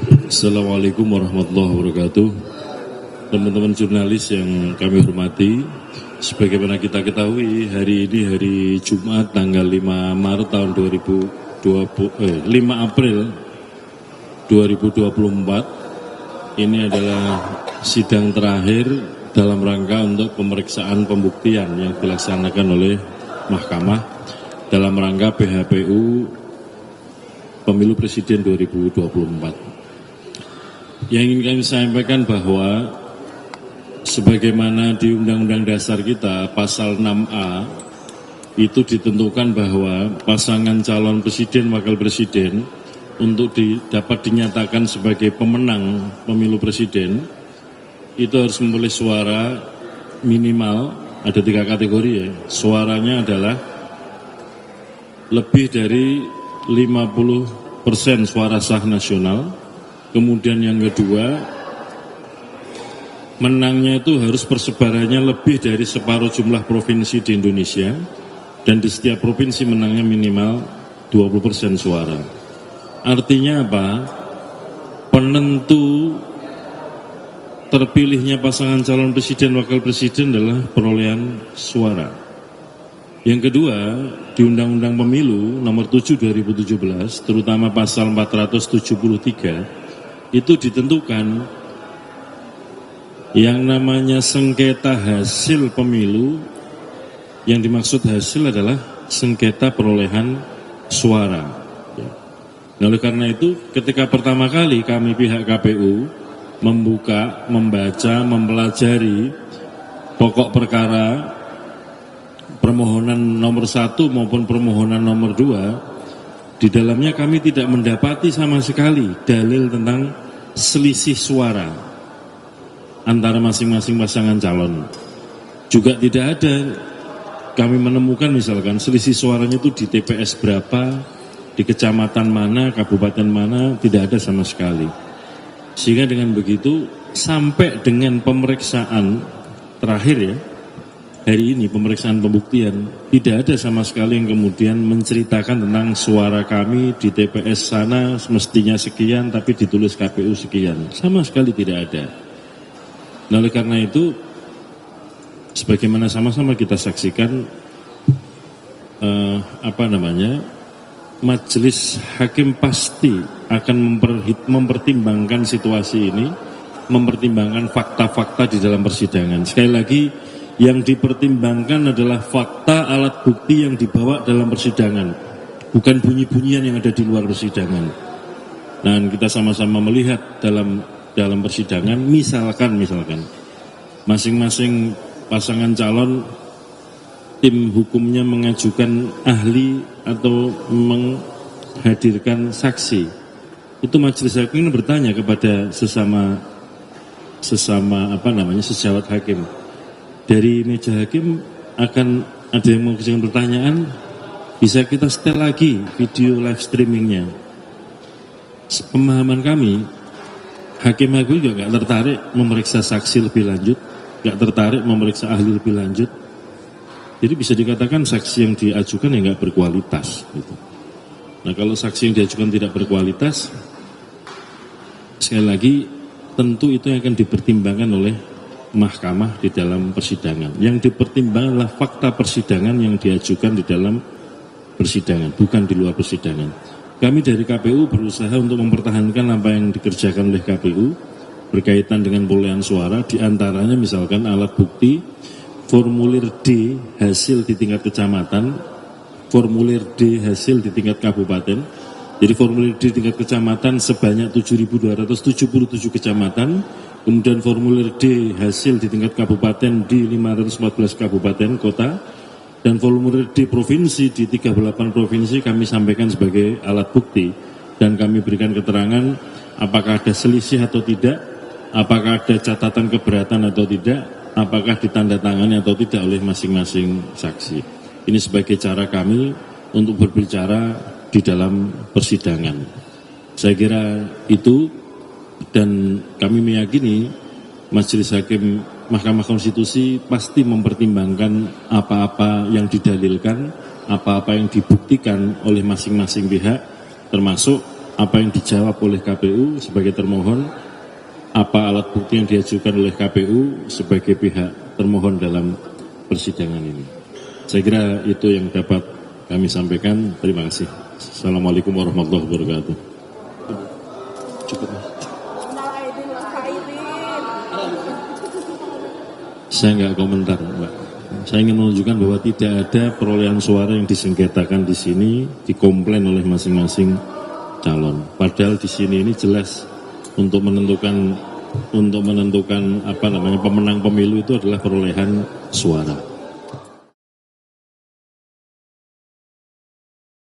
Assalamualaikum warahmatullahi wabarakatuh. Teman-teman jurnalis yang kami hormati, sebagaimana kita ketahui hari ini hari Jumat tanggal 5 Maret tahun 5 April 2024. Ini adalah sidang terakhir dalam rangka untuk pemeriksaan pembuktian yang dilaksanakan oleh Mahkamah dalam rangka PHPU Pemilu Presiden 2024. Yang ingin kami sampaikan bahwa sebagaimana di Undang-Undang Dasar kita pasal 6A itu ditentukan bahwa pasangan calon presiden wakil presiden untuk dapat dinyatakan sebagai pemenang pemilu presiden itu harus memperoleh suara minimal, ada 3 kategori ya. Suaranya adalah lebih dari 50% suara sah nasional. Kemudian yang kedua, menangnya itu harus persebarannya lebih dari separuh jumlah provinsi di Indonesia, dan di setiap provinsi menangnya minimal 20% suara. Artinya apa? Penentu terpilihnya pasangan calon presiden wakil presiden adalah perolehan suara. Yang kedua, di Undang-Undang Pemilu nomor 7 2017, terutama pasal 473, itu ditentukan yang namanya sengketa hasil pemilu, yang dimaksud hasil adalah sengketa perolehan suara. Nah, oleh karena itu ketika pertama kali kami pihak KPU membuka, membaca, mempelajari pokok perkara permohonan nomor 1 maupun permohonan nomor 2, di dalamnya kami tidak mendapati sama sekali dalil tentang selisih suara antara masing-masing pasangan calon. Juga tidak ada kami menemukan misalkan selisih suaranya itu di TPS berapa, di kecamatan mana, kabupaten mana, tidak ada sama sekali. Sehingga dengan begitu sampai dengan pemeriksaan terakhir ya, hari ini pemeriksaan pembuktian, tidak ada sama sekali yang kemudian menceritakan tentang suara kami di TPS sana mestinya sekian tapi ditulis KPU sekian. Sama sekali tidak ada. Nah, oleh karena itu sebagaimana sama-sama kita saksikan majelis hakim pasti akan mempertimbangkan situasi ini, mempertimbangkan fakta-fakta di dalam persidangan. Sekali lagi, yang dipertimbangkan adalah fakta alat bukti yang dibawa dalam persidangan, bukan bunyi-bunyian yang ada di luar persidangan. Dan kita sama-sama melihat dalam persidangan, misalkan masing-masing pasangan calon tim hukumnya mengajukan ahli atau menghadirkan saksi, itu majelis hakim ini bertanya kepada sesama sejawat hakim. Dari meja hakim akan ada yang mengajukan pertanyaan, bisa kita setel lagi video live streamingnya. Pemahaman kami, hakim-hakim juga nggak tertarik memeriksa saksi lebih lanjut, nggak tertarik memeriksa ahli lebih lanjut. Jadi bisa dikatakan saksi yang diajukan ya nggak berkualitas. Gitu. Nah, kalau saksi yang diajukan tidak berkualitas, sekali lagi tentu itu yang akan dipertimbangkan oleh Mahkamah di dalam persidangan. Yang dipertimbangkan adalah fakta persidangan yang diajukan di dalam persidangan, bukan di luar persidangan. Kami dari KPU berusaha untuk mempertahankan apa yang dikerjakan oleh KPU berkaitan dengan perolehan suara, diantaranya misalkan alat bukti, formulir D hasil di tingkat kecamatan, formulir D hasil di tingkat kabupaten. Jadi formulir D tingkat kecamatan sebanyak 7.277 kecamatan, kemudian formulir D hasil di tingkat kabupaten di 514 kabupaten kota, dan formulir D provinsi di 38 provinsi kami sampaikan sebagai alat bukti, dan kami berikan keterangan apakah ada selisih atau tidak, apakah ada catatan keberatan atau tidak, apakah ditandatangani atau tidak oleh masing-masing saksi. Ini sebagai cara kami untuk berbicara di dalam persidangan. Saya kira itu, dan kami meyakini Majelis Hakim Mahkamah Konstitusi pasti mempertimbangkan apa-apa yang didalilkan, apa-apa yang dibuktikan oleh masing-masing pihak, termasuk apa yang dijawab oleh KPU sebagai termohon, apa alat bukti yang diajukan oleh KPU sebagai pihak termohon dalam persidangan ini. Saya kira itu yang dapat kami sampaikan. Terima kasih. Assalamualaikum warahmatullahi wabarakatuh. Cukup, Mas. Saya nggak komentar, Mbak. Saya ingin menunjukkan bahwa tidak ada perolehan suara yang disengketakan di sini, dikomplain oleh masing-masing calon. Padahal di sini ini jelas untuk menentukan pemenang pemilu itu adalah perolehan suara.